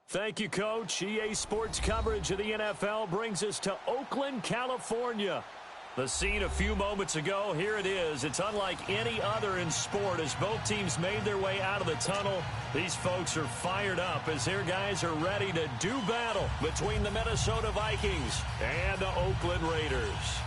Thank you, Coach. EA Sports coverage of the NFL brings us to Oakland, California. The scene a few moments ago, here it is. It's unlike any other in sport as both teams made their way out of the tunnel. These folks are fired up as their guys are ready to do battle between the Minnesota Vikings and the Oakland Raiders.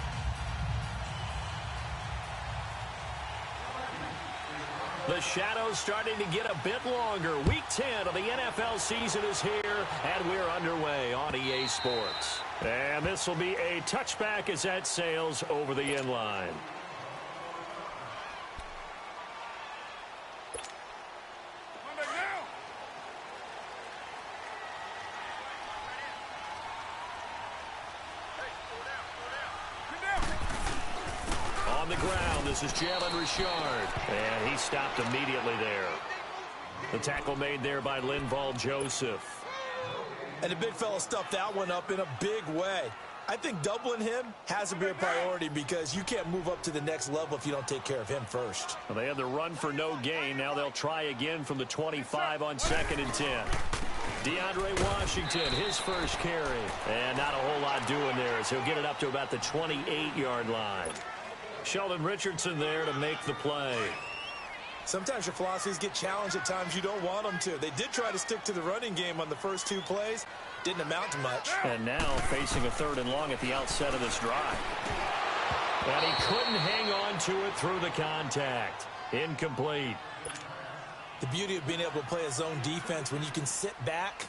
The shadow's starting to get a bit longer. Week 10 of the NFL season is here, and we're underway on EA Sports. And this will be a touchback as that sails over the end line. On the ground, this is Jalen Richard, and he stopped immediately there. The tackle made there by Linval Joseph. And the big fella stuffed that one up in a big way. I think doubling him has to be a priority because you can't move up to the next level if you don't take care of him first. Well, they had the run for no gain. Now they'll try again from the 25 on 2nd and 10. DeAndre Washington, his first carry. And not a whole lot doing there as he'll get it up to about the 28-yard line. Sheldon Richardson there to make the play. Sometimes your philosophies get challenged at times you don't want them to. They did try to stick to the running game on the first 2 plays. Didn't amount to much. And now facing a 3rd and long at the outset of this drive. And he couldn't hang on to it through the contact. Incomplete. The beauty of being able to play a zone defense when you can sit back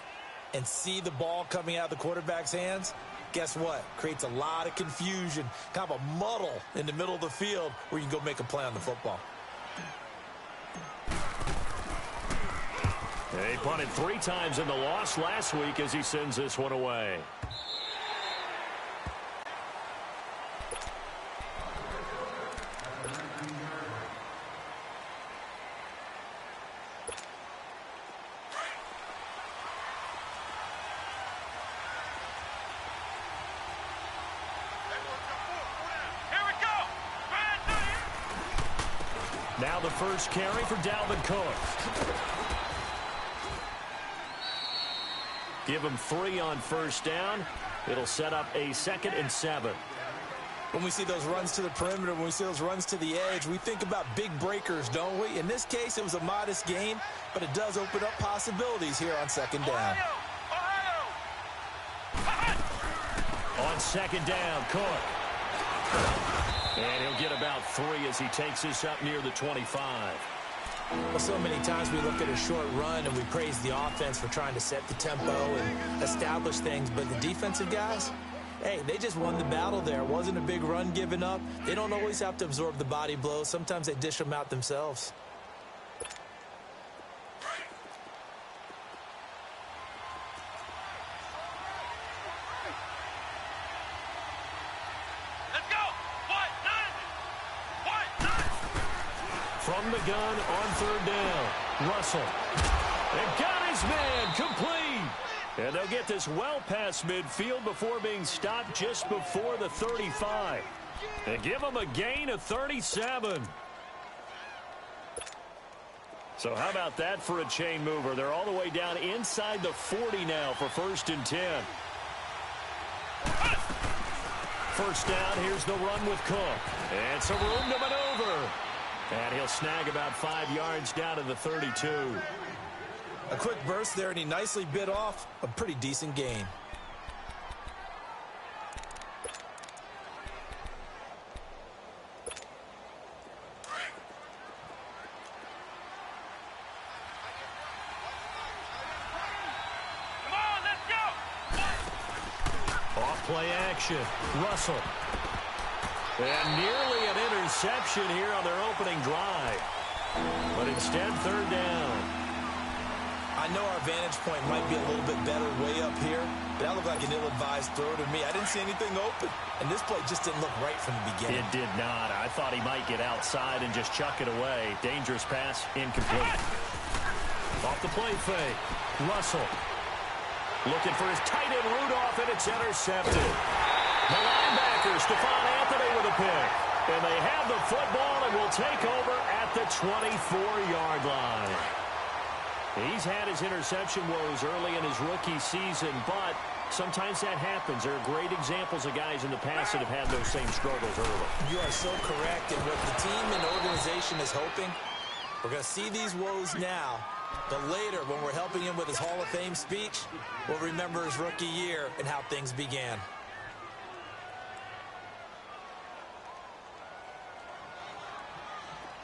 and see the ball coming out of the quarterback's hands, guess what? Creates a lot of confusion, kind of a muddle in the middle of the field where you can go make a play on the football. He punted 3 times in the loss last week as he sends this one away. Now the first carry for Dalvin Cook. Give him 3 on first down. It'll set up a 2nd and 7. When we see those runs to the perimeter, when we see those runs to the edge, we think about big breakers, don't we? In this case, it was a modest gain, but it does open up possibilities here on 2nd down. On 2nd down, Cook. And he'll get about 3 as he takes this up near the 25. Well, so many times we look at a short run and we praise the offense for trying to set the tempo and establish things, but the defensive guys, hey, they just won the battle there. It wasn't a big run given up. They don't always have to absorb the body blows. Sometimes they dish them out themselves. From the gun on 3rd down, Russell. And got his man complete. And they'll get this well past midfield before being stopped just before the 35. And give them a gain of 37. So how about that for a chain mover? They're all the way down inside the 40 now for 1st and 10. First down, here's the run with Cook. And some room to maneuver. And he'll snag about 5 yards down to the 32. A quick burst there, and he nicely bit off a pretty decent gain. Come on, let's go! Off play action. Russell. And nearly an interception here on their opening drive. But instead, 3rd down. I know our vantage point might be a little bit better way up here, but that looked like an ill-advised throw to me. I didn't see anything open, and this play just didn't look right from the beginning. It did not. I thought he might get outside and just chuck it away. Dangerous pass, incomplete. Off the play fake. Russell. Looking for his tight end Rudolph, and it's intercepted. The linebacker, Stephon Anthony with a pick. And they have the football and will take over at the 24-yard line. He's had his interception woes early in his rookie season, but sometimes that happens. There are great examples of guys in the past that have had those same struggles early. You are so correct. And what the team and organization is hoping, we're going to see these woes now, but later when we're helping him with his Hall of Fame speech, we'll remember his rookie year and how things began.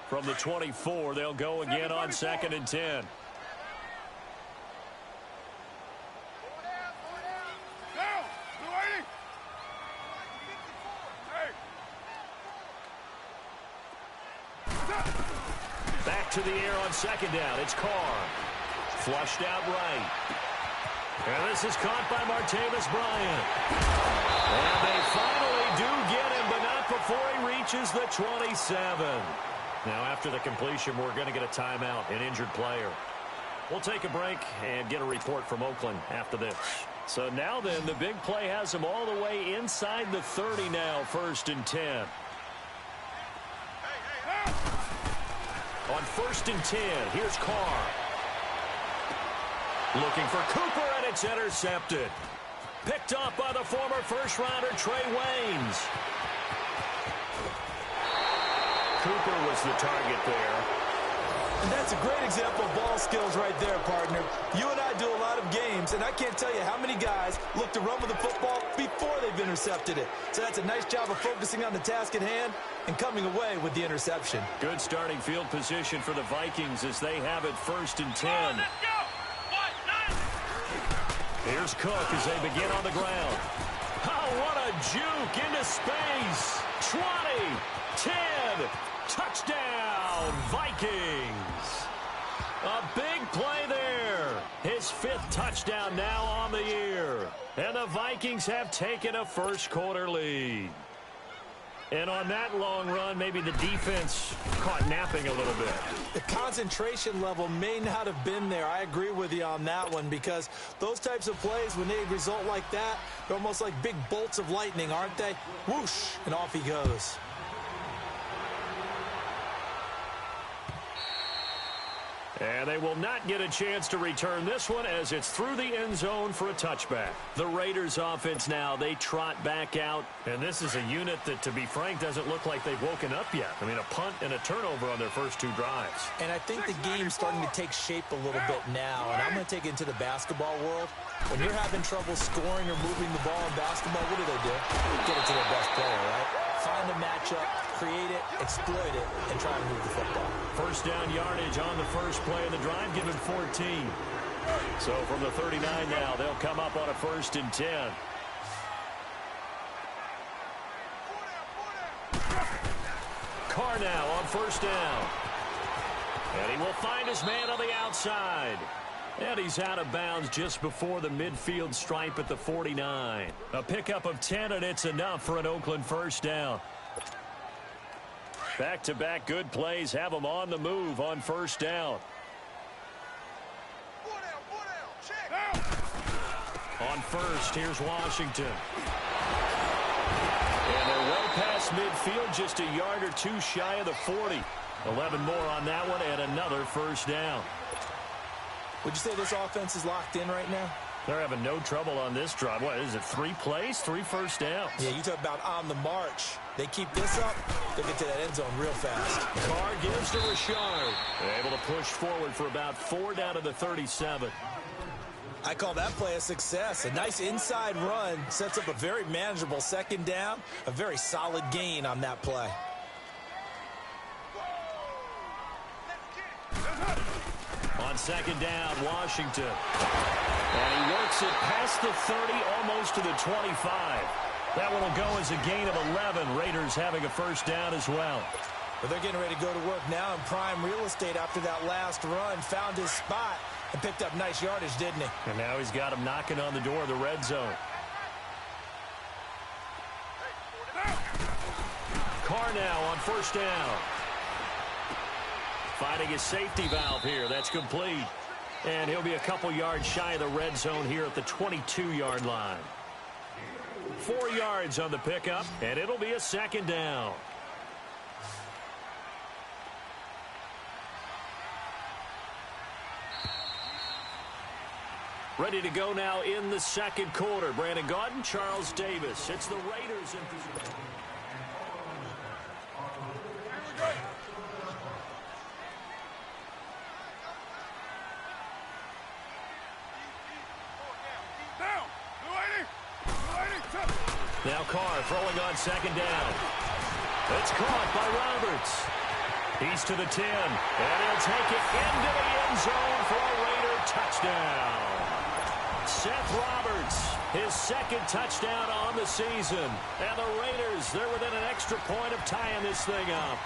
From the 24, they'll go again on 2nd and 10. Back to the air on 2nd down. It's Carr. Flushed out right. And this is caught by Martavis Bryant. And they finally do get him, but not before he reaches the 27. Now, after the completion, we're going to get a timeout, an injured player. We'll take a break and get a report from Oakland after this. So now then, the big play has them all the way inside the 30 now, 1st and 10. On 1st and 10, here's Carr. Looking for Cooper, and it's intercepted. Picked up by the former first-rounder Trey Waynes. Cooper was the target there. And that's a great example of ball skills right there, partner. You and I do a lot of games, and I can't tell you how many guys look to run with the football before they've intercepted it. So that's a nice job of focusing on the task at hand and coming away with the interception. Good starting field position for the Vikings as they have it 1st and 10. Here's Cook as they begin on the ground. Oh, what a juke into space. 20, 10, touchdown, Vikings. A big play there. His 5th touchdown now on the year. And the Vikings have taken a first-quarter lead. And on that long run, maybe the defense caught napping a little bit. The concentration level may not have been there. I agree with you on that one, because those types of plays, when they result like that, they're almost like big bolts of lightning, aren't they? Whoosh, and off he goes. And they will not get a chance to return this one as it's through the end zone for a touchback. The Raiders offense now, they trot back out. And this is a unit that, to be frank, doesn't look like they've woken up yet. I mean, a punt and a turnover on their first 2 drives. And I think the game's starting to take shape a little bit now. And I'm going to take it into the basketball world. When you're having trouble scoring or moving the ball in basketball, what do? Get it to their best player, right? Find the matchup, create it, exploit it, and try to move the football. First down yardage on the first play of the drive, given 14. So from the 39 now, they'll come up on a 1st and 10. Carr now on 1st down. And he will find his man on the outside. And he's out of bounds just before the midfield stripe at the 49. A pickup of 10, and it's enough for an Oakland first down. Back-to-back good plays have them on the move on 1st down. On 1st, here's Washington. And they're well past midfield, just a yard or 2 shy of the 40. 11 more on that one, and another 1st down. Would you say this offense is locked in right now? They're having no trouble on this drive. What is it, 3 plays, 3 first downs? Yeah, you talk about on the march. They keep this up, they'll get to that end zone real fast. Carr gives to Richard. Able to push forward for about 4 down to the 37. I call that play a success. A nice inside run sets up a very manageable 2nd down. A very solid gain on that play. On 2nd down, Washington. And he works it past the 30, almost to the 25. That one will go as a gain of 11. Raiders having a 1st down as well. But they're getting ready to go to work now in prime real estate after that last run. Found his spot and picked up nice yardage, didn't he? And now he's got him knocking on the door of the red zone. Carr now on 1st down. Finding his safety valve here. That's complete. And he'll be a couple yards shy of the red zone here at the 22-yard line. 4 yards on the pickup, and it'll be a 2nd down. Ready to go now in the second quarter. Brandon Gaudin, Charles Davis. It's the Raiders in position. Now Carr throwing on second down. It's caught by Roberts. He's to the 10, and he'll take it into the end zone for a Raider touchdown. Seth Roberts, his second touchdown on the season. And the Raiders, they're within an extra point of tying this thing up.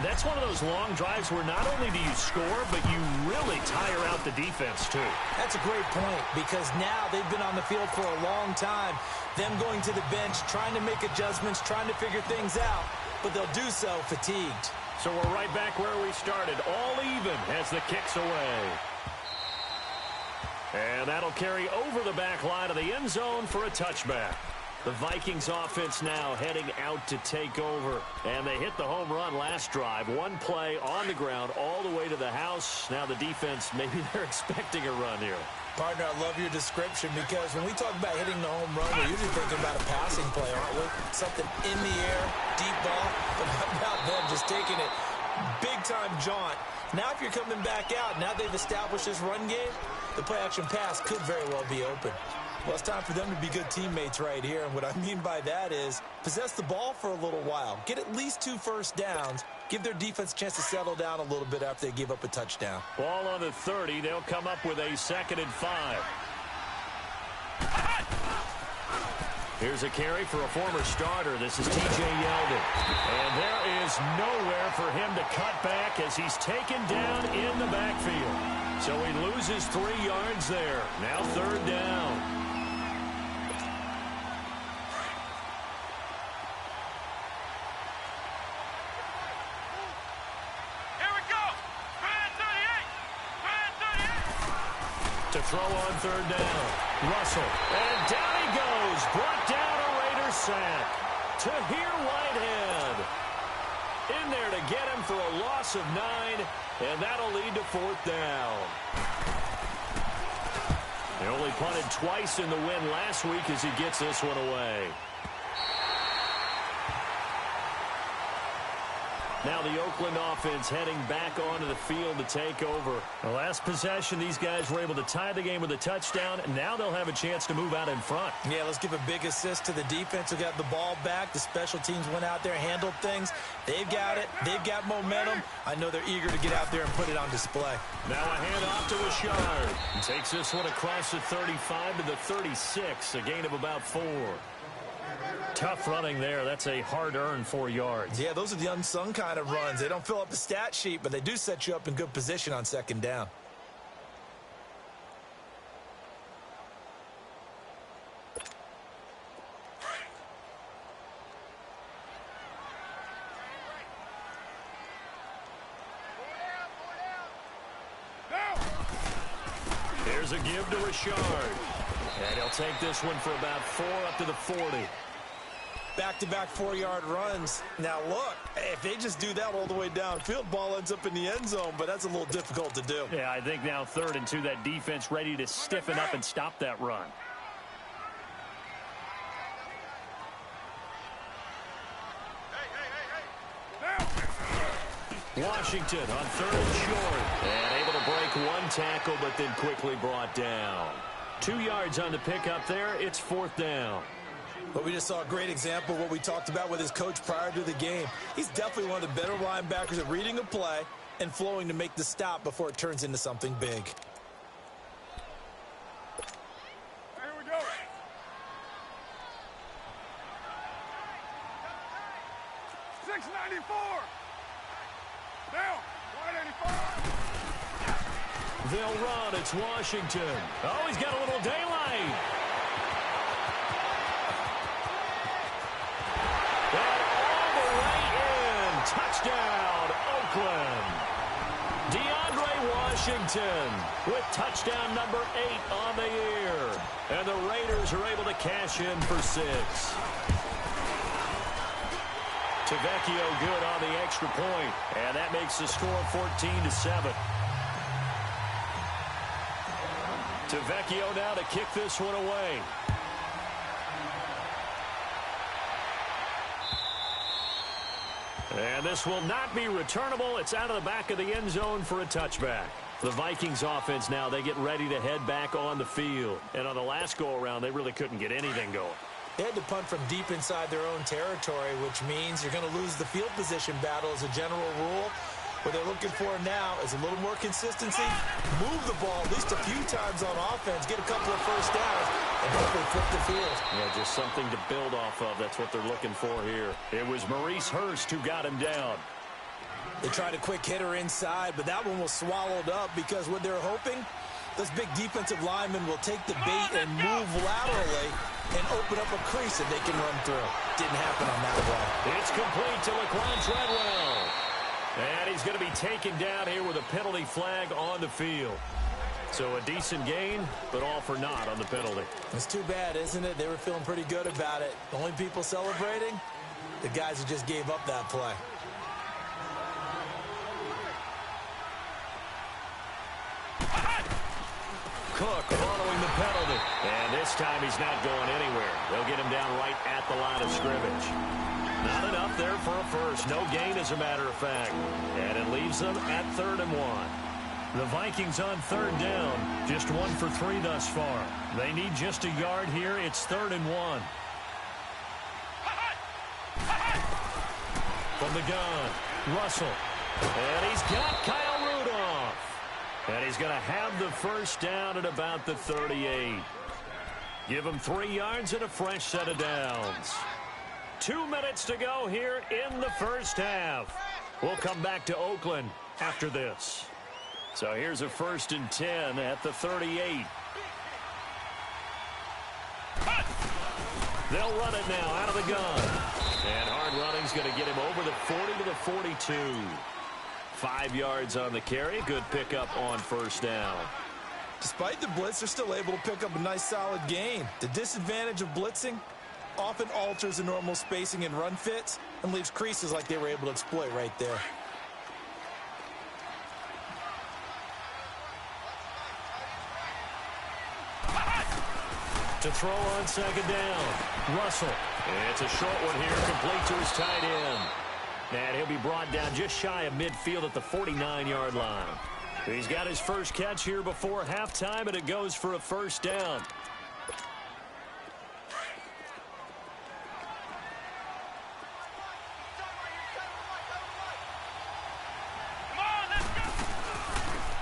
That's one of those long drives where not only do you score, but you really tire out the defense, too. That's a great point, because now they've been on the field for a long time. Them going to the bench, trying to make adjustments, trying to figure things out, but they'll do so fatigued. So we're right back where we started, all even as the kick's away. And that'll carry over the back line of the end zone for a touchback. The Vikings offense now heading out to take over. And they hit the home run last drive. One play on the ground all the way to the house. Now the defense, maybe they're expecting a run here. Partner, I love your description, because when we talk about hitting the home run, we're usually thinking about a passing play, aren't we? Something in the air, deep ball, but how about them just taking it big-time jaunt? Now if you're coming back out, now they've established this run game, the play-action pass could very well be open. Well, it's time for them to be good teammates right here, and what I mean by that is possess the ball for a little while, get at least 2 first downs, give their defense a chance to settle down a little bit after they give up a touchdown. Ball on the 30. They'll come up with a 2nd and 5. Here's a carry for a former starter. This is T.J. Yeldon. And there is nowhere for him to cut back as he's taken down in the backfield. So he loses 3 yards there. Now 3rd down. To throw on 3rd down. Russell. And down he goes. Brought down a Raider sack. Tahir Whitehead. In there to get him for a loss of 9. And that'll lead to 4th down. They only punted twice in the win last week as he gets this one away. Now the Oakland offense heading back onto the field to take over. The last possession, these guys were able to tie the game with a touchdown, and now they'll have a chance to move out in front. Yeah, let's give a big assist to the defense who got the ball back. The special teams went out there, handled things. They've got it. They've got momentum. I know they're eager to get out there and put it on display. Now a handoff to Richard. Takes this one across the 35 to the 36, a gain of about 4. Tough running there. That's a hard-earned 4 yards. Yeah, those are the unsung kind of runs. They don't fill up the stat sheet, but they do set you up in good position on 2nd down. Here's a give to Richard. And he'll take this one for about 4 up to the 40. Back-to-back 4-yard runs. Now, look, if they just do that all the way downfield, ball ends up in the end zone, but that's a little difficult to do. Yeah, I think now 3rd and 2, that defense ready to stiffen up and stop that run. Washington on 3rd and short. And able to break 1 tackle, but then quickly brought down. 2 yards on the pickup there. It's 4th down. But we just saw a great example of what we talked about with his coach prior to the game. He's definitely one of the better linebackers at reading a play and flowing to make the stop before it turns into something big. Here we go. $6.94. Down. 185. They'll run. It's Washington. Oh, he's got a little daylight. Touchdown, Oakland. DeAndre Washington with touchdown number 8 on the year. And the Raiders are able to cash in for 6. Tavecchio good on the extra point, and that makes the score 14-7. To Vecchio now to kick this one away. And this will not be returnable. It's out of the back of the end zone for a touchback. The Vikings offense now, they get ready to head back on the field. And on the last go-around, they really couldn't get anything going. They had to punt from deep inside their own territory, which means you're going to lose the field position battle as a general rule. What they're looking for now is a little more consistency, move the ball at least a few times on offense, get a couple of first downs, and hopefully flip the field. Yeah, just something to build off of. That's what they're looking for here. It was Maurice Hurst who got him down. They tried a quick hitter inside, but that one was swallowed up because what they're hoping, those big defensive linemen will take the bait and move laterally and open up a crease that they can run through. Didn't happen on that one. It's complete to Laquan Treadwell. And he's going to be taken down here with a penalty flag on the field. So a decent gain, but all for naught on the penalty. It's too bad, isn't it? They were feeling pretty good about it. The only people celebrating, the guys who just gave up that play. Cook following the penalty. And this time he's not going anywhere. They'll get him down right at the line of scrimmage. Not enough there for a first. No gain, as a matter of fact. And it leaves them at 3rd and 1. The Vikings on 3rd down. Just 1 for 3 thus far. They need just a yard here. It's 3rd and 1. From the gun, Russell. And he's got Kyle Rudolph. And he's going to have the first down at about the 38. Give him 3 yards and a fresh set of downs. 2 minutes to go here in the first half. We'll come back to Oakland after this. So here's a 1st and 10 at the 38. They'll run it now out of the gun. And hard running's going to get him over the 40 to the 42. 5 yards on the carry. Good pickup on first down. Despite the blitz, they're still able to pick up a nice solid gain. The disadvantage of blitzing often alters the normal spacing and run fits and leaves creases like they were able to exploit right there. To throw on 2nd down. Russell. It's a short one here, complete to his tight end. And he'll be brought down just shy of midfield at the 49-yard line. He's got his first catch here before halftime, and it goes for a first down.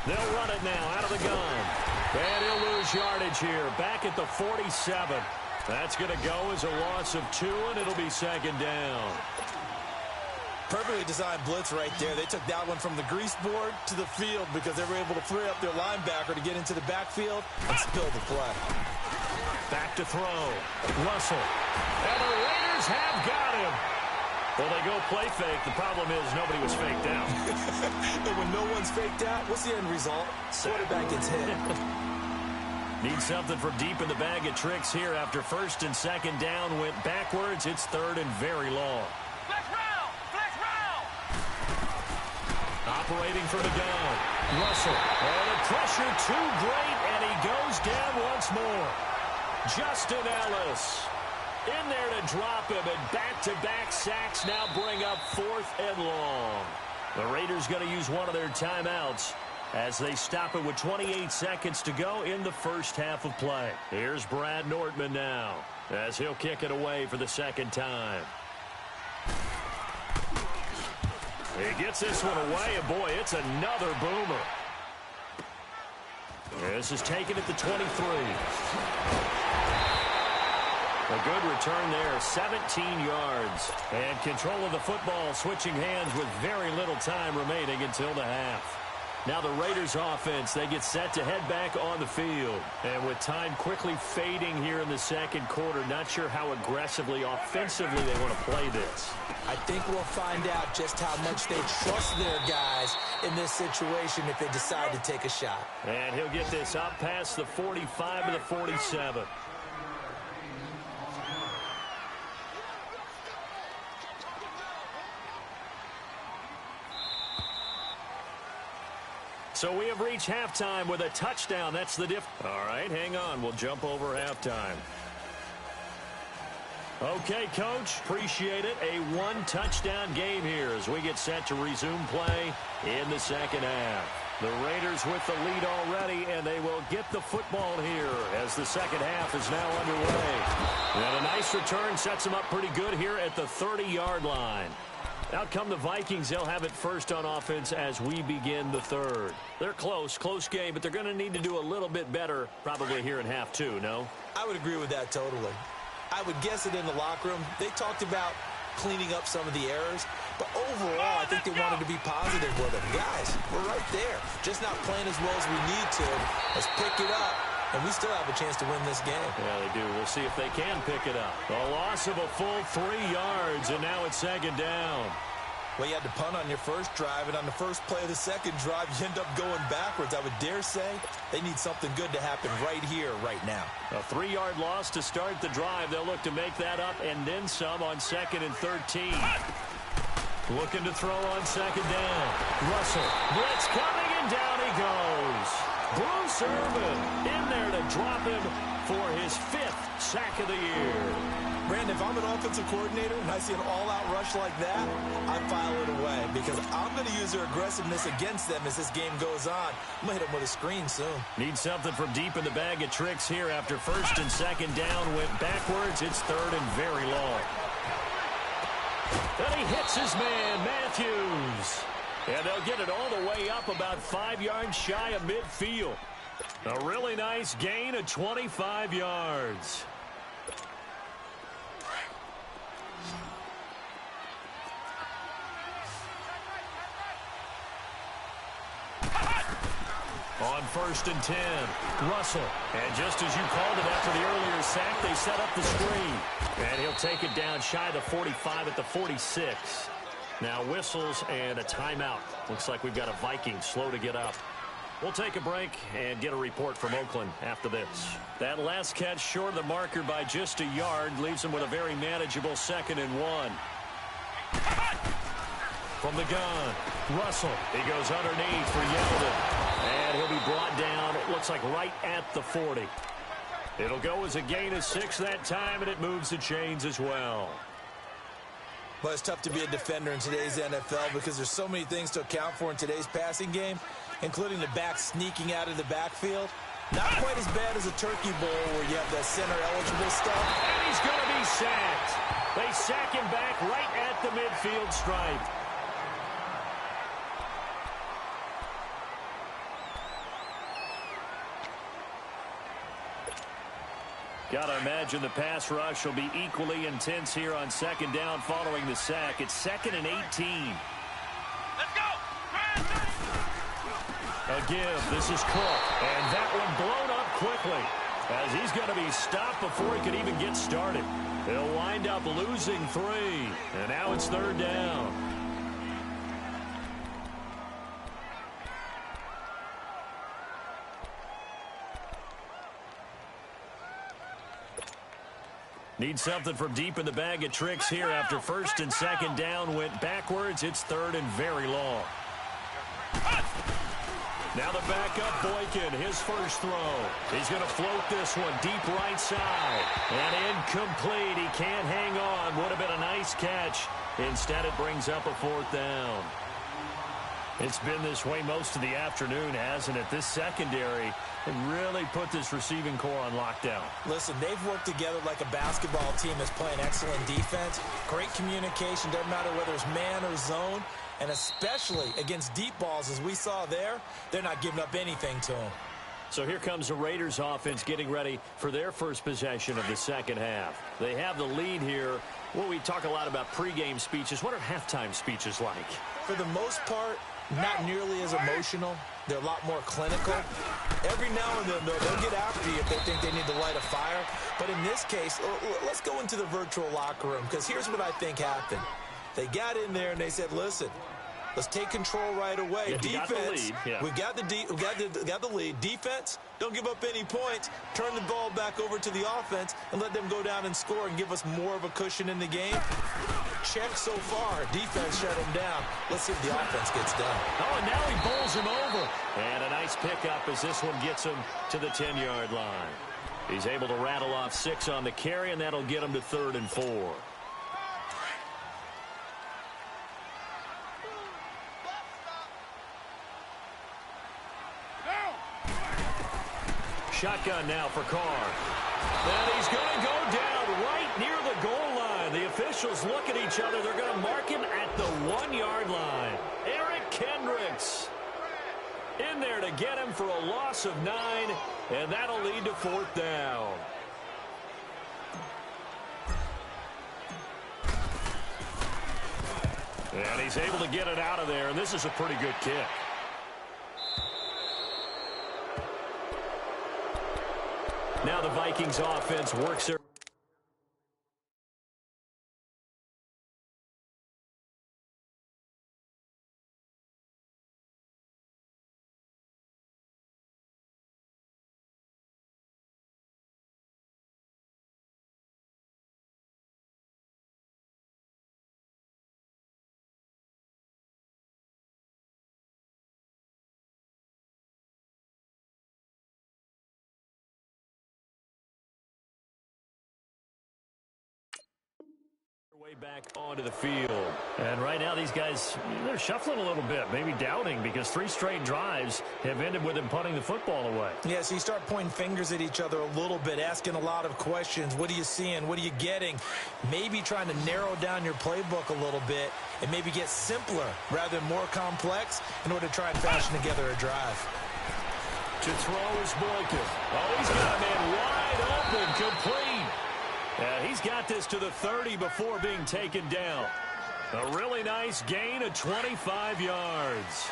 They'll run it now out of the gun. And he'll lose yardage here. Back at the 47. That's going to go as a loss of 2, and it'll be 2nd down. Perfectly designed blitz right there. They took that one from the grease board to the field because they were able to free up their linebacker to get into the backfield and spill the play. Back to throw. Russell. And the Raiders have got him. Well, they go play fake. The problem is nobody was faked out. And when no one's faked out, what's the end result? Quarterback gets hit. Need something from deep in the bag of tricks here after 1st and 2nd down went backwards. It's 3rd and very long. Flex round! Flex round! Operating from the gun. Russell. And the pressure too great, and he goes down once more. Justin Ellis in there to drop him, and back-to-back sacks now bring up 4th and long. The Raiders going to use one of their timeouts as they stop it with 28 seconds to go in the first half of play. Here's Brad Nortman now as he'll kick it away for the 2nd time. He gets this one away, and boy, it's another boomer. This is taken at the 23. A good return there, 17 yards. And control of the football switching hands with very little time remaining until the half. Now the Raiders offense, they get set to head back on the field. And with time quickly fading here in the 2nd quarter, not sure how aggressively, offensively they want to play this. I think we'll find out just how much they trust their guys in this situation if they decide to take a shot. And he'll get this up past the 45 to the 47. So we have reached halftime with a touchdown. That's the diff. All right, hang on. We'll jump over halftime. Okay, Coach, appreciate it. A one-touchdown game here as we get set to resume play in the second half. The Raiders with the lead already, and they will get the football here as the second half is now underway. And a nice return sets them up pretty good here at the 30-yard line. Out come the Vikings. They'll have it first on offense as we begin the third. They're close game, but they're going to need to do a little bit better probably here in half two, no? I would agree with that totally. I would guess it in the locker room. They talked about cleaning up some of the errors, but overall, I think they wanted to be positive with it. Guys, we're right there. Just not playing as well as we need to. Let's pick it up, and we still have a chance to win this game. Yeah, they do. We'll see if they can pick it up. A loss of a full 3 yards, and now it's second down. Well, you had to punt on your first drive, and on the first play of the second drive, you end up going backwards. I would dare say they need something good to happen right here, right now. A 3-yard loss to start the drive. They'll look to make that up and then some on 2nd and 13. Looking to throw on second down. Russell, blitz coming, and down he goes. Bruce Irvin in there to drop him for his 5th sack of the year. Brandon, if I'm an offensive coordinator and I see an all-out rush like that, I file it away because I'm going to use their aggressiveness against them as this game goes on. I'm going to hit them with a screen soon. Need something from deep in the bag of tricks here after first and second down went backwards. It's third and very long. Then he hits his man, Matthews. And they'll get it all the way up about 5 yards shy of midfield. A really nice gain of 25 yards. On 1st and 10, Russell. And just as you called it after the earlier sack, they set up the screen. And he'll take it down shy of the 45 at the 46. Now whistles and a timeout. Looks like we've got a Viking slow to get up. We'll take a break and get a report from Oakland after this. That last catch short of the marker by just a yard leaves him with a very manageable 2nd and 1. From the gun, Russell. He goes underneath for Yeldon. And he'll be brought down, it looks like right at the 40. It'll go as a gain of 6 that time, and it moves the chains as well. Well, it's tough to be a defender in today's NFL because there's so many things to account for in today's passing game, including the back sneaking out of the backfield. Not quite as bad as a turkey bowl where you have the center-eligible stuff. And he's going to be sacked. They sack him back right at the midfield stripe. Got to imagine the pass rush will be equally intense here on second down following the sack. It's 2nd and 18. Let's go! A give. This is Cook. And that one blown up quickly as he's going to be stopped before he can even get started. He'll wind up losing 3. And now it's 3rd down. Need something from deep in the bag of tricks here after first and second down went backwards. It's 3rd and very long. Now the backup Boykin, his first throw. He's going to float this one deep right side. And incomplete. He can't hang on. Would have been a nice catch. Instead, it brings up a 4th down. It's been this way most of the afternoon, hasn't it? This secondary really put this receiving core on lockdown. Listen, they've worked together like a basketball team that's playing excellent defense. Great communication, doesn't matter whether it's man or zone. And especially against deep balls, as we saw there, they're not giving up anything to them. So here comes the Raiders offense getting ready for their first possession of the second half. They have the lead here. Well, we talk a lot about pregame speeches. What are halftime speeches like? For the most part, not nearly as emotional. They're a lot more clinical. Every now and then, they'll get after you if they think they need to light a fire. But in this case, let's go into the virtual locker room, because here's what I think happened. They got in there and they said, listen, let's take control right away. Yeah, defense, we got the lead. Defense, don't give up any points. Turn the ball back over to the offense and let them go down and score and give us more of a cushion in the game. check so far. Defense shut him down. Let's see if the offense gets done. Oh, and now he bowls him over. And a nice pickup as this one gets him to the 10-yard line. He's able to rattle off 6 on the carry, and that'll get him to 3rd and 4. Shotgun now for Carr. And he's going to go down right near the goal line. The officials look at each other. They're going to mark him at the 1-yard line. Eric Kendricks in there to get him for a loss of 9, and that'll lead to 4th down. And he's able to get it out of there, and this is a pretty good kick. Now the Vikings offense works their way back onto the field. And right now these guys, they're shuffling a little bit, maybe doubting, because 3 straight drives have ended with them punting the football away. Yeah, so you start pointing fingers at each other a little bit, asking a lot of questions. What are you seeing? What are you getting? Maybe trying to narrow down your playbook a little bit and maybe get simpler rather than more complex in order to try and fashion together a drive. To throw is Boykin. Oh, he's got a man wide open, complete. Yeah, he's got this to the 30 before being taken down. A really nice gain of 25 yards.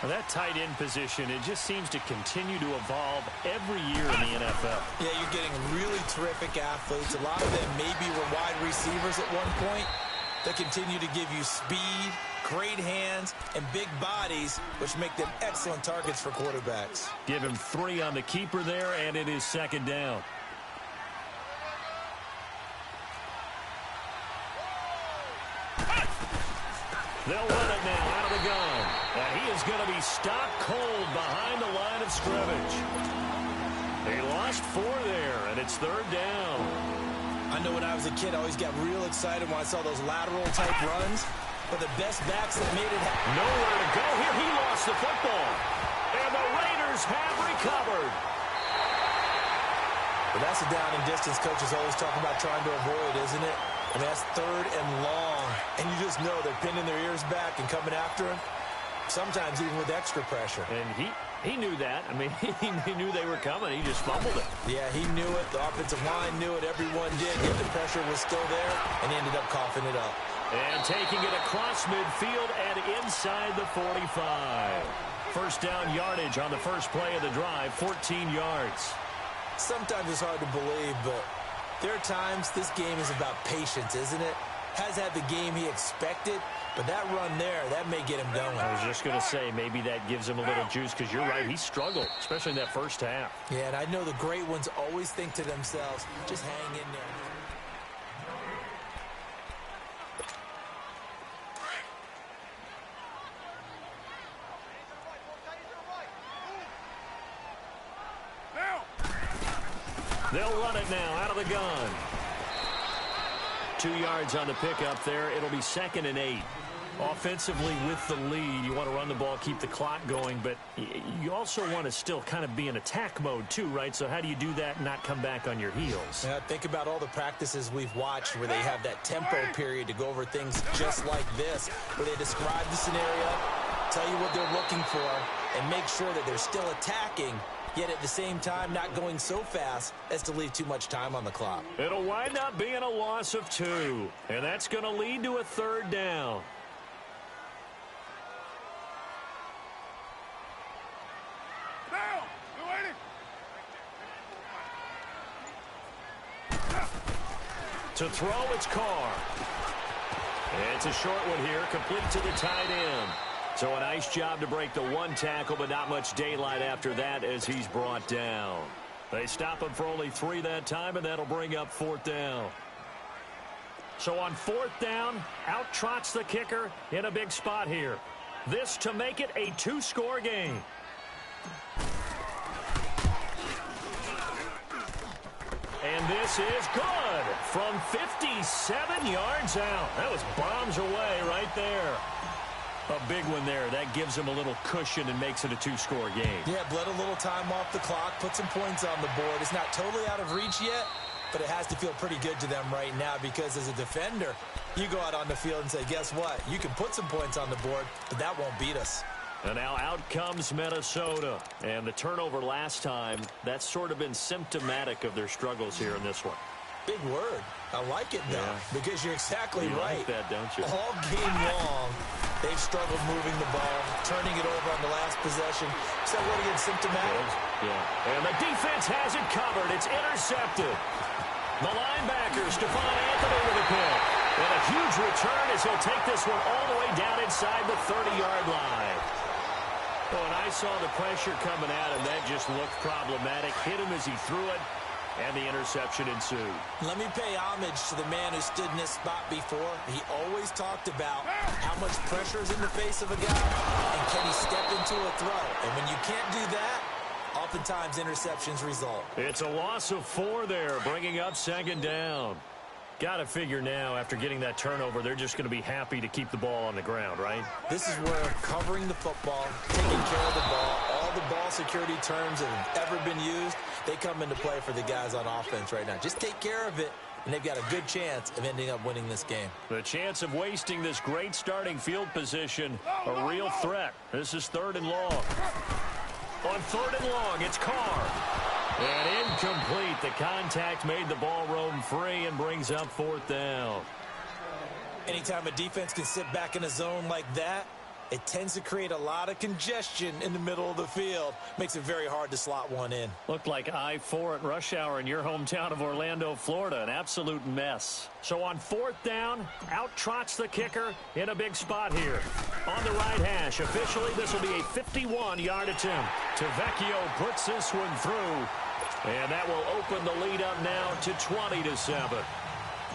Well, that tight end position, it just seems to continue to evolve every year in the NFL. Yeah, you're getting really terrific athletes. A lot of them maybe were wide receivers at one point. They continue to give you speed, great hands, and big bodies, which make them excellent targets for quarterbacks. Give him 3 on the keeper there, and it is 2nd down. They'll run it now out of the gun. And he is going to be stopped cold behind the line of scrimmage. He lost 4 there, and it's 3rd down. I know when I was a kid, I always got real excited when I saw those lateral-type runs. But the best backs that made it happen. Nowhere to go here. He lost the football. And the Raiders have recovered. But that's a down and distance coach is always talking about trying to avoid, isn't it? I mean, that's 3rd and long. And you just know they're pinning their ears back and coming after him, sometimes even with extra pressure. And he knew that. I mean, he knew they were coming. He just fumbled it. Yeah, he knew it. The offensive line knew it. Everyone did. Yet the pressure was still there, and he ended up coughing it up. And taking it across midfield and inside the 45. First down yardage on the first play of the drive, 14 yards. Sometimes it's hard to believe, but there are times this game is about patience, isn't it? Has had the game he expected, but that run there, that may get him going. I was just going to say, maybe that gives him a little juice, because you're right, he struggled, especially in that first half. Yeah, and I know the great ones always think to themselves, just hang in there. They'll run it now out of the gun. 2 yards on the pickup there. It'll be 2nd and 8. Offensively with the lead, you want to run the ball, keep the clock going, but you also want to still kind of be in attack mode too, right? So how do you do that and not come back on your heels? Yeah, think about all the practices we've watched where they have that tempo period to go over things just like this, where they describe the scenario, tell you what they're looking for, and make sure that they're still attacking, yet at the same time not going so fast as to leave too much time on the clock. It'll wind up being a loss of 2, and that's going to lead to a 3rd down. To throw, it's Carr. It's a short one here, complete to the tight end. So a nice job to break the 1 tackle, but not much daylight after that as he's brought down. They stop him for only 3 that time, and that'll bring up 4th down. So on 4th down, out trots the kicker in a big spot here. This to make it a 2-score game. And this is good from 57 yards out. That was bombs away right there. A big one there. That gives them a little cushion and makes it a 2-score game. Yeah, bled a little time off the clock, put some points on the board. It's not totally out of reach yet, but it has to feel pretty good to them right now because as a defender, you go out on the field and say, guess what? You can put some points on the board, but that won't beat us. And now out comes Minnesota. And the turnover last time, that's sort of been symptomatic of their struggles here in this one. Big word. I like it, though, because you're exactly right. You like that, don't you? All game long, they've struggled moving the ball, turning it over on the last possession. Is that what again, symptomatic? Yeah. And the defense has it covered. It's intercepted. The linebacker, Stephon Anthony with a pick. And a huge return as he'll take this one all the way down inside the 30-yard line. Oh, and I saw the pressure coming at him. That just looked problematic. Hit him as he threw it, and the interception ensued. Let me pay homage to the man who stood in this spot before. He always talked about how much pressure is in the face of a guy, and can he step into a throw. And when you can't do that, oftentimes interceptions result. It's a loss of 4 there, bringing up 2nd down. Got to figure now, after getting that turnover, they're just going to be happy to keep the ball on the ground, right? This is where covering the football, taking care of the ball, all the ball security terms that have ever been used, they come into play for the guys on offense right now. Just take care of it, and they've got a good chance of ending up winning this game. The chance of wasting this great starting field position, a real threat. This is 3rd and long. On 3rd and long, it's Carr. And incomplete. The contact made the ball roam free and brings up 4th down. Anytime a defense can sit back in a zone like that, it tends to create a lot of congestion in the middle of the field. Makes it very hard to slot one in. Looked like I-4 at rush hour in your hometown of Orlando, Florida. An absolute mess. So on 4th down, out trots the kicker in a big spot here. On the right hash, officially this will be a 51-yard attempt. Tavecchio puts this one through. And that will open the lead up now to 20-7.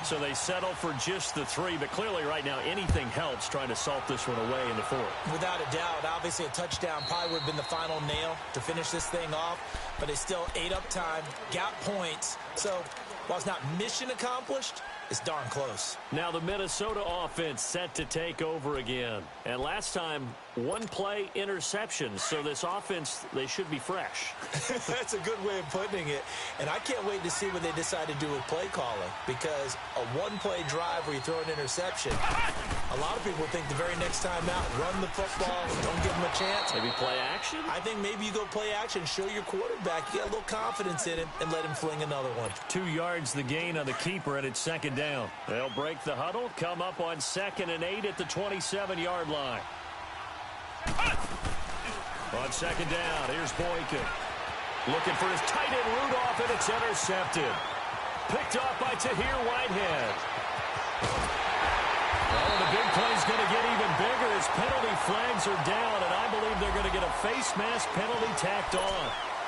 So they settle for just the 3, but clearly right now anything helps trying to salt this one away in the 4th. Without a doubt, obviously a touchdown probably would have been the final nail to finish this thing off, but they still ate up time, got points. So while it's not mission accomplished, it's darn close. Now the Minnesota offense set to take over again. And last time, 1-play interception. So this offense, they should be fresh. That's a good way of putting it. And I can't wait to see what they decide to do with play calling. Because a 1-play drive where you throw an interception, a lot of people think the very next time out, run the football, don't give them a chance. Maybe play action? I think maybe you go play action, show your quarterback, you got a little confidence in him, and let him fling another one. 2 yards the gain on the keeper, and it's 2nd down. They'll break the huddle, come up on 2nd and 8 at the 27-yard line. On 2nd down, here's Boykin. Looking for his tight end Rudolph, and it's intercepted. Picked off by Tahir Whitehead. Well, the big play's going to get even bigger as penalty flags are down, and I believe they're going to get a face mask penalty tacked on.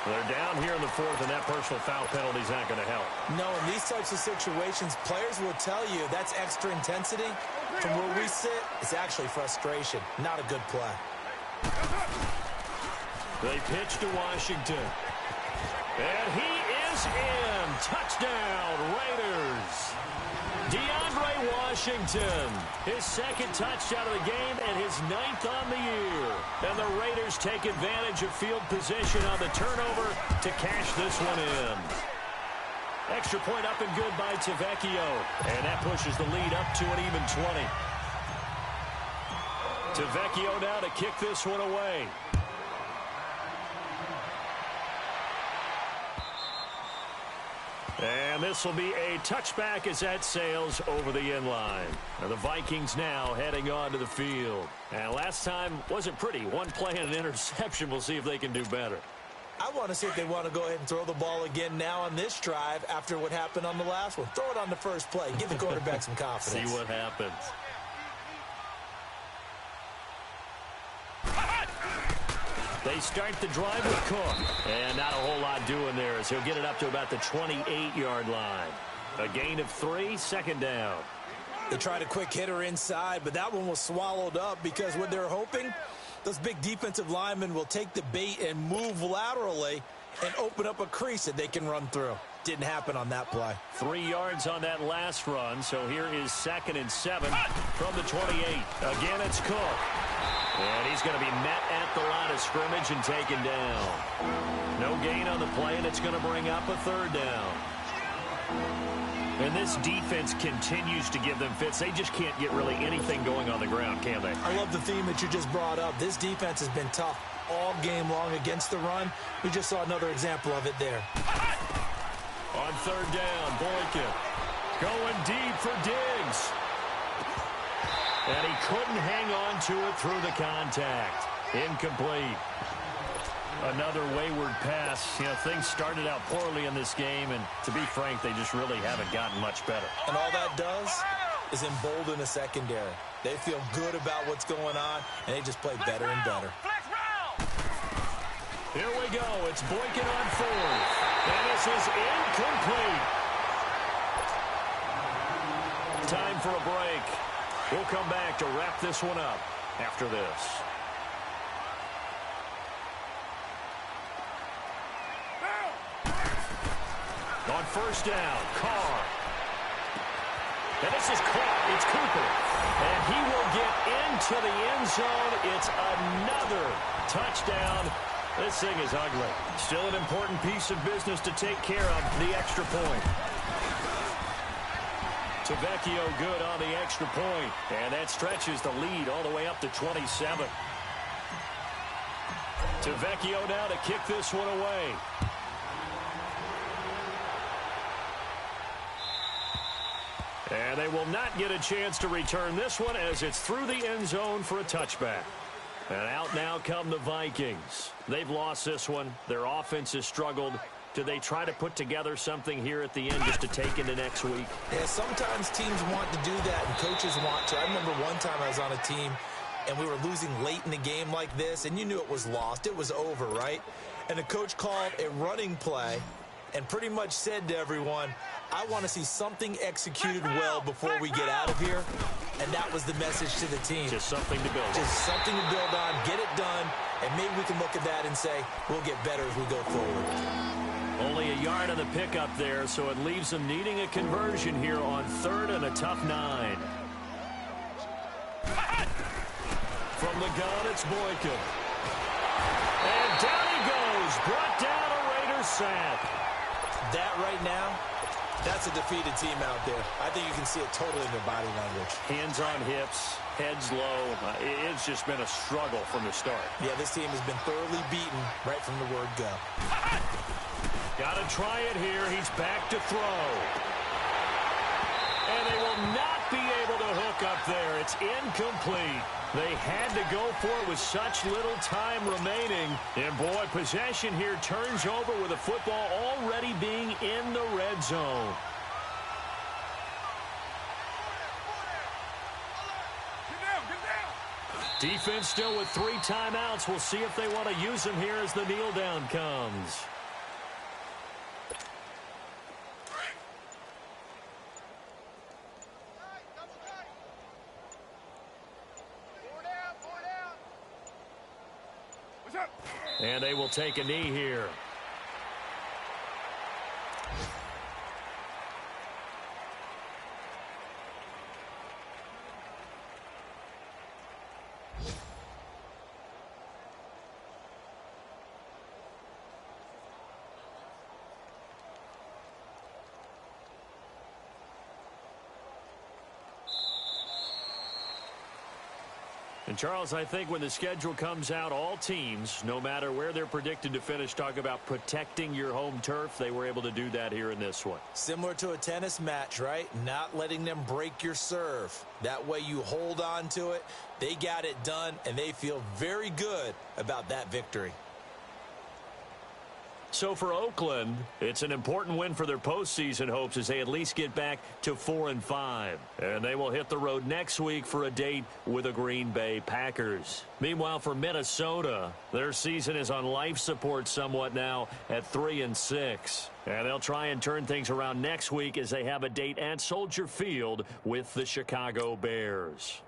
They're down here in the 4th, and that personal foul penalty is not going to help. No, in these types of situations, players will tell you that's extra intensity. From where we sit, it's actually frustration, not a good play. They pitch to Washington. And he is in. Touchdown, Raiders. DeAndre Washington, his 2nd touchdown of the game and his 9th on the year. And the Raiders take advantage of field position on the turnover to cash this one in. Extra point up and good by Tavecchio. And that pushes the lead up to an even 20. Tavecchio now to kick this one away. And this will be a touchback as that sails over the end line. Now the Vikings now heading on to the field. And last time wasn't pretty. 1 play and an interception. We'll see if they can do better. I want to see if they want to go ahead and throw the ball again now on this drive after what happened on the last one. Throw it on the first play. Give the quarterback some confidence. See what happens. They start the drive with Cook. And not a whole lot doing there as he'll get it up to about the 28-yard line. A gain of 3, 2nd down. They tried a quick hitter inside, but that one was swallowed up because what they're hoping, those big defensive linemen will take the bait and move laterally and open up a crease that they can run through. Didn't happen on that play. 3 yards on that last run, so here is 2nd and 7 from the 28. Again, it's Cook. And he's going to be met at the line of scrimmage and taken down. No gain on the play, and it's going to bring up a 3rd down. And this defense continues to give them fits. They just can't get really anything going on the ground, can they? I love the theme that you just brought up. This defense has been tough all game long against the run. We just saw another example of it there. On 3rd down, Boykin going deep for Diggs. And he couldn't hang on to it through the contact. Incomplete. Another wayward pass. You know, things started out poorly in this game, and to be frank, they just really haven't gotten much better. And all that does is embolden the secondary. They feel good about what's going on, and they just play better and better. Here we go. It's Boykin on 4th. And this is incomplete. Time for a break. We'll come back to wrap this one up after this. On 1st down, Carr. And this is caught. It's Cooper. And he will get into the end zone. It's another touchdown. This thing is ugly. Still an important piece of business to take care of, the extra point. Tavecchio good on the extra point. And that stretches the lead all the way up to 27. Tavecchio now to kick this one away. And they will not get a chance to return this one as it's through the end zone for a touchback. And out now come the Vikings. They've lost this one. Their offense has struggled. Do they try to put together something here at the end just to take into next week? Yeah, sometimes teams want to do that and coaches want to. I remember one time I was on a team and we were losing late in the game like this, and you knew it was lost. It was over, right? And the coach called a running play and pretty much said to everyone, I want to see something executed well before we get out of here. And that was the message to the team. Just something to build on. Just something to build on, get it done, and maybe we can look at that and say, we'll get better as we go forward. Only a yard on the pickup there, so it leaves them needing a conversion here on 3rd and a tough 9. From the gun, it's Boykin. And down he goes. Brought down a Raiders sack. That right now, that's a defeated team out there. I think you can see it totally in their body language. Hands on hips, heads low. It's just been a struggle from the start. Yeah, this team has been thoroughly beaten right from the word go. Got to try it here. He's back to throw. And they will not be able to hook up there. It's incomplete. They had to go for it with such little time remaining. And, boy, possession here turns over with the football already being in the red zone. Defense still with 3 timeouts. We'll see if they want to use them here as the kneel down comes. And they will take a knee here. And, Charles, I think when the schedule comes out, all teams, no matter where they're predicted to finish, talk about protecting your home turf. They were able to do that here in this one. Similar to a tennis match, right? Not letting them break your serve. That way you hold on to it. They got it done, and they feel very good about that victory. So for Oakland, it's an important win for their postseason hopes as they at least get back to 4-5. And they will hit the road next week for a date with the Green Bay Packers. Meanwhile, for Minnesota, their season is on life support somewhat now at 3-6. And they'll try and turn things around next week as they have a date at Soldier Field with the Chicago Bears.